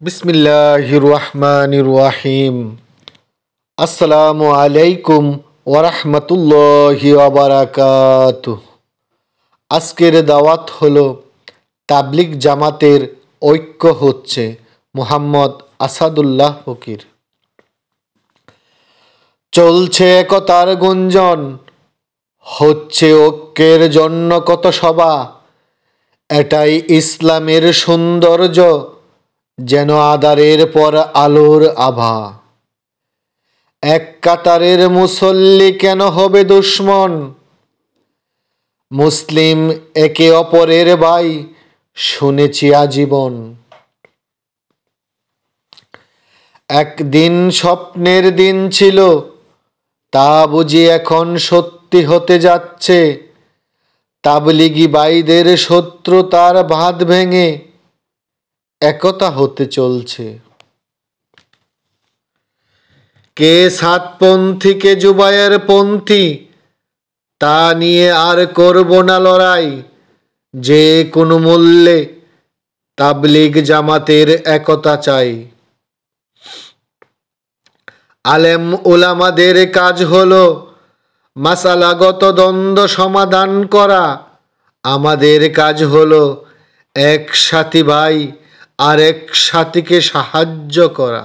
বিসমিল্লাহির রহমানির রহিম। আসসালামু আলাইকুম ওয়ারাহমাতুল্লাহি ওয়া বারাকাতুহু। আজকের দাওয়াত হলো তাবলিগ জামাতের ঐক্য হচ্ছে। মুহাম্মদ আসাদুল্লাহ ফকির। চলছে একতার গুঞ্জন, হচ্ছে ঐক্যের জন্য কত সভা। এটাই ইসলামের সৌন্দর্য, যেন আঁধারের পর আলোর আভা। এক কাতারের মুসল্লি কেন হবে দুশ্মন? মুসলিম একে অপরের ভাই, শুনেছি আজীবন। একদিন স্বপ্নের দিন ছিল, তা বুঝি এখন সত্যি হতে যাচ্ছে। তাবলিগি ভাইদের শত্রুতার বাঁধ ভেঙে একতা হতে চলছে। কে সাতপন্থী কে জুবায়ের পন্থী, তা নিয়ে আর করব না লড়াই। যে কোনো মূল্যে তাবলিগ জামাতের একতা চাই। আলেম ওলামাদের কাজ হলো মাসালাগত দ্বন্দ্ব সমাধান করা। আমাদের কাজ হলো এক সাথী ভাই আর এক সাথীকে সাহায্য করা।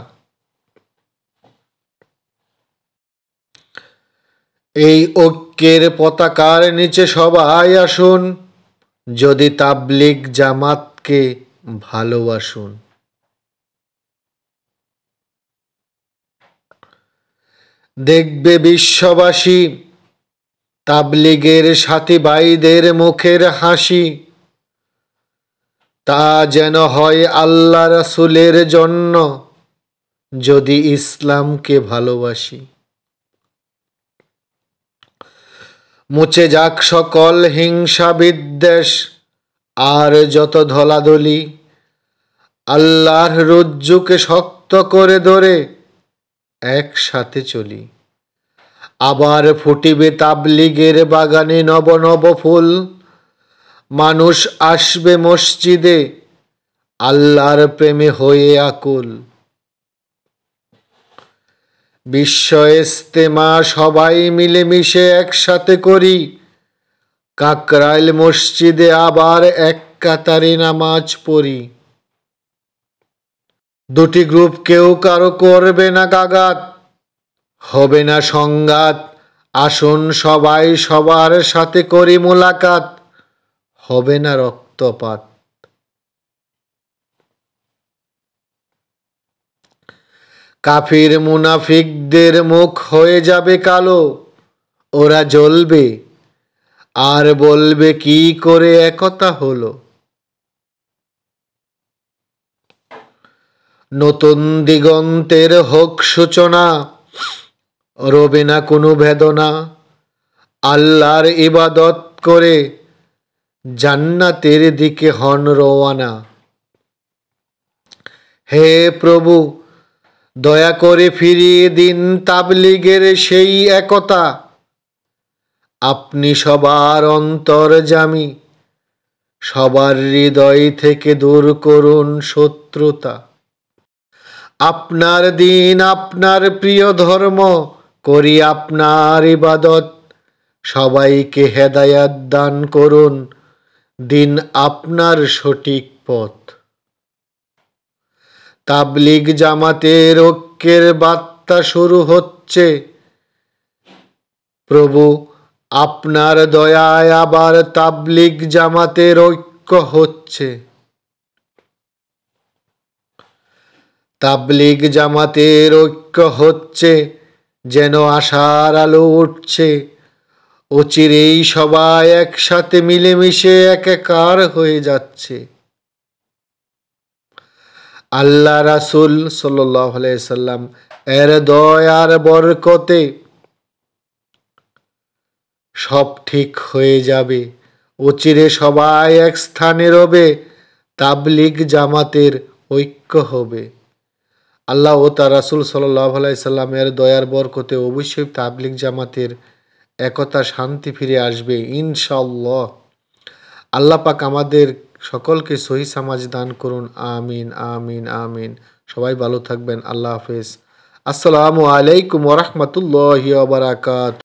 এই ঐক্যের পতাকার নিচে সবাই আসুন, যদি তাবলিগ জামাতকে ভালোবাসুন। দেখবে বিশ্ববাসী তাবলিগের সাথী ভাইদের মুখের হাসি। তা যেন হয় আল্লাহ রাসূলের জন্য, যদি ইসলামকে ভালোবাসি। মুছে যাক সকল হিংসা বিদ্বেষ আর যত ধলাধলি। আল্লাহর রজ্জুকে শক্ত করে ধরে একসাথে চলি। আবার ফুটিবে তাবলিগের বাগানে নব নব ফুল। মানুষ আসবে মসজিদে আল্লাহর প্রেমে হয়ে আকুল। বিশ্ব ইস্তেমা সবাই মিলেমিশে একসাথে করি। কাকরাইল মসজিদে আবার এক কাতারে নামাজ পড়ি। দুটি গ্রুপ কেউ কারো করবে না গাগাত, হবে না সংঘাত। আসুন সবাই সবার সাথে করি মোলাকাত, হবে না রক্তপাত। কাফির মুনাফিকদের মুখ হয়ে যাবে কালো। ওরা জ্বলবে আর বলবে কি করে একতা হলো। নতুন দিগন্তের হোক সূচনা, রবে না কোনো বেদনা। আল্লাহর ইবাদত করে জান্নাতের দিকে হন রওয়ানা। হে প্রভু, দয়া করে ফিরিয়ে দিন তাবলিগের সেই একতা। আপনি সবার অন্তর্যামী, সবার হৃদয় থেকে দূর করুন শত্রুতা। আপনার দিন, আপনার প্রিয় ধর্ম, করি আপনার ইবাদত। সবাইকে হেদায়াত দান করুন, দিন আপনার সঠিক পথ। তাবলিগ জামাতের ঐক্যের বার্তা শুরু হচ্ছে। প্রভু, আপনার দয়ায় আবার তাবলিগ জামাতের ঐক্য হচ্ছে। তাবলিগ জামাতের ঐক্য হচ্ছে, যেন আশার আলো উঠছে। অচিরেই সবাই একসাথে মিলেমিশে একাকার হয়ে যাচ্ছে। আল্লাহ রাসূল সাল্লাল্লাহু আলাইহি সাল্লাম এর দয়ার বরকতে সব ঠিক হয়ে যাবে। অচিরে সবাই এক স্থানে রবে, তাবলিগ জামাতের ঐক্য হবে। আল্লাহ ও তার রাসূল সাল্লাল্লাহু আলাইহি সাল্লামের দয়ার বরকতে অবশ্যই তাবলিগ জামাতের একতা শান্তি ফিরে আসবে ইনশাআল্লাহ। আল্লাহ পাক আমাদের সকলকে সহি সমাজ দান করুন। আমিন আমিন আমিন। সবাই ভালো থাকবেন। আল্লাহ হাফেজ। আসসালামু আলাইকুম ওয়া রাহমাতুল্লাহি ওয়া বারাকাতুহু।